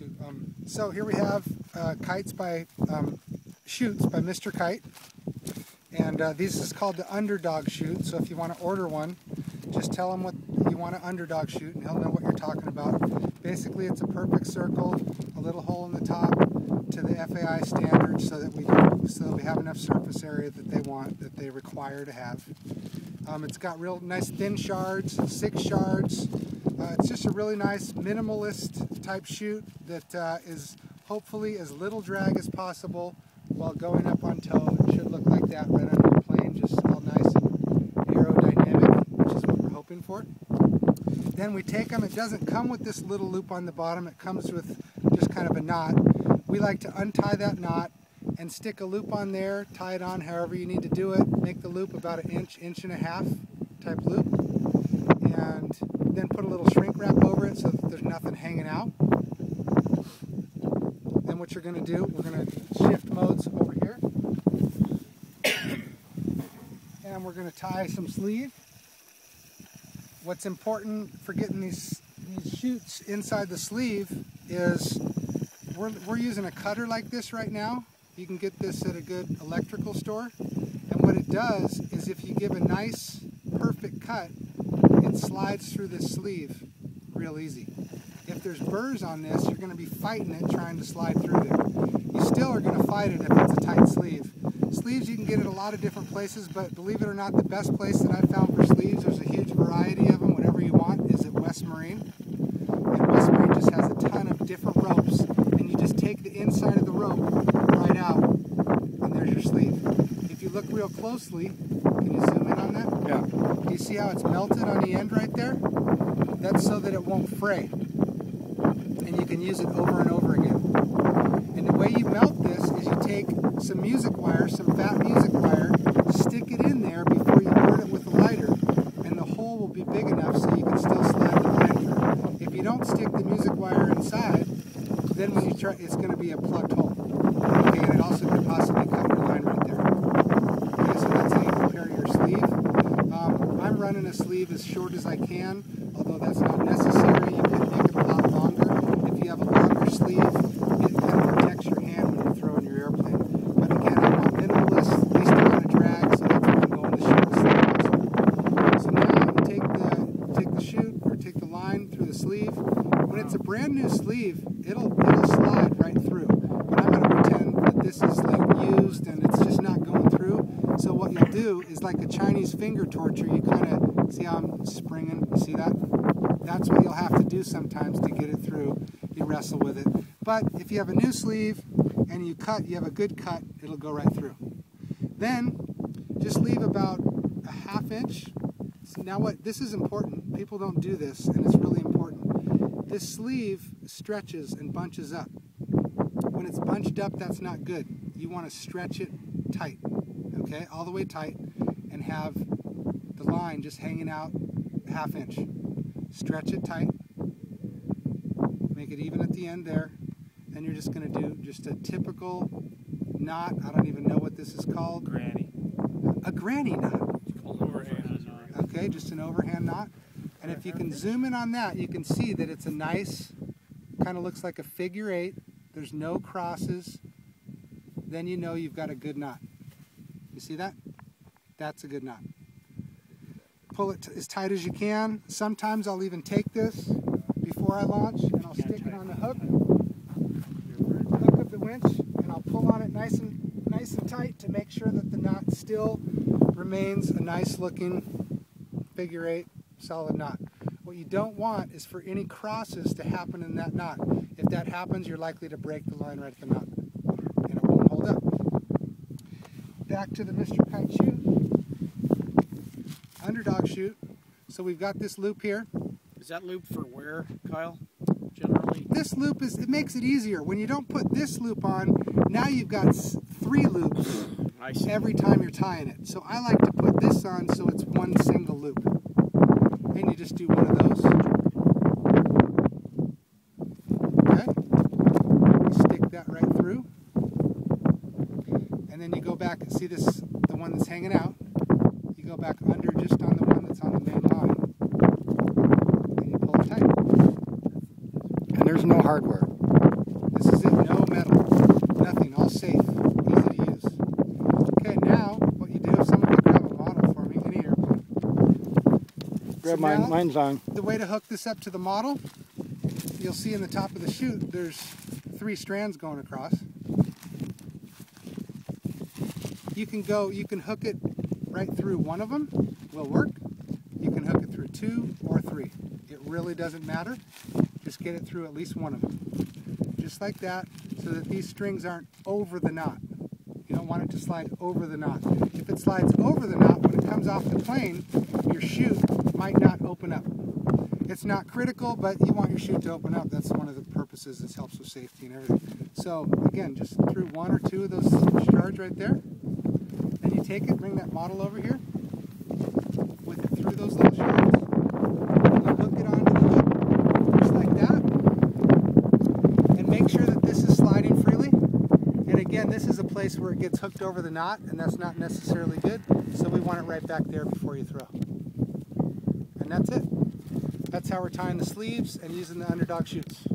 shoot. So here we have kites by shoots by Mr. Kite, and this is called the underdog shoot. So if you want to order one, just tell him what you want an underdog shoot, and he'll know what you're talking about. Basically, it's a perfect circle, a little hole in the top to the FAI standard, so that we have enough surface area that they require to have. It's got real nice thin shards, 6 shards. It's just a really nice minimalist type shoot that is hopefully as little drag as possible while going up on tow. It should look like that right under the plane, just all nice and aerodynamic, which is what we're hoping for. Then we take them. It doesn't come with this little loop on the bottom. It comes with just kind of a knot. We like to untie that knot and stick a loop on there, tie it on however you need to do it, make the loop about an inch, inch and a half type loop, and then put a little shrink wrap over it so that there's nothing hanging out. Then what you're going to do, we're going to shift modes over here, and we're going to tie some sleeve. What's important for getting these shoots inside the sleeve is we're using a cutter like this right now. You can get this at a good electrical store, and what it does is if you give a nice perfect cut, it slides through this sleeve real easy. If there's burrs on this, you're going to be fighting it trying to slide through there. You still are going to fight it if it's a tight sleeve. Sleeves you can get at a lot of different places, but believe it or not, the best place that I've found for sleeves, there's a huge variety of them, whatever you want, is at West Marine. And West Marine just has a ton of different ropes, and you just take the inside of the rope right out, and there's your sleeve. If you look real closely, can you zoom in on that? Yeah. Do you see how it's melted on the end right there? That's so that it won't fray, and you can use it over and over again. And the way you melt this is you take some music wire, some fat music wire, stick it in there before you burn it with a lighter, and the hole will be big enough so you can still slide the line through. If you don't stick the music wire inside, then when you try, it's going to be a plugged hole. Okay, and it also could possibly cut your line right there. Okay, so that's how you prepare your sleeve. I'm running a sleeve as short as I can, although that's not necessary. You can make it a lot longer. If you have a longer sleeve, it kind of protects your hand when you're throwing your airplane. But again, I want minimalist, least amount of drag, so that's why I'm going the shortest sleeve possible. So now you take the chute or take the line through the sleeve. When it's a brand new sleeve, it'll slide right through. But I'm going to pretend that this is like used and it's just not going through. So what you'll do is like a Chinese finger torture. You kind of see how I'm springing. You see that? That's what you'll have to do sometimes to get it through. You wrestle with it. But if you have a new sleeve and you have a good cut, it'll go right through. Then just leave about a ½ inch. So now this is important. People don't do this, and it's really important. This sleeve stretches and bunches up. When it's bunched up, that's not good. You want to stretch it tight, okay, all the way tight, and have the line just hanging out ½ inch. Stretch it tight, make it even at the end there, and you're just going to do just a typical knot. I don't even know what this is called. Granny. A granny knot. It's called overhand knot. Okay, just an overhand knot. And if you can zoom in on that, you can see that it's a nice, kind of looks like a figure 8. There's no crosses. Then you know you've got a good knot. You see that? That's a good knot. Pull it as tight as you can. Sometimes I'll even take this before I launch and I'll stick it on the hook of the winch, and I'll pull on it nice and tight to make sure that the knot still remains a nice looking figure 8 solid knot. What you don't want is for any crosses to happen in that knot. If that happens, you're likely to break the line right at the knot, and it won't hold up. Back to the Mr. Kite shoot. Underdog shoot. So we've got this loop here. Is that loop for where, Kyle? Generally? This loop it makes it easier. When you don't put this loop on, now you've got 3 loops every time you're tying it. So I like to put this on so it's one single loop. And you just do one of those. Okay? You stick that right through. And then you go back and see this, the one that's hanging out. You go back under just on the one that's on the main line. And you pull it tight. And there's no hardware. Grab So mine. now, Mine's on. the way to hook this up to the model, you'll see in the top of the chute there's 3 strands going across. You can hook it right through one of them, will work. You can hook it through 2 or 3. It really doesn't matter. Just get it through at least one of them. Just like that, so that these strings aren't over the knot. You don't want it to slide over the knot. If it slides over the knot, when it comes off the plane, your chute might not open up. It's not critical, but you want your chute to open up. That's one of the purposes. This helps with safety and everything. So again, just through 1 or 2 of those shards right there. Then you take it, bring that model over here, with it through those little shards. And you hook it onto the hook, just like that. And make sure that this is sliding freely. And again, this is a place where it gets hooked over the knot, and that's not necessarily good. So we want it right back there before you throw. And that's it. That's how we're tying the sleeves and using the underdog chutes.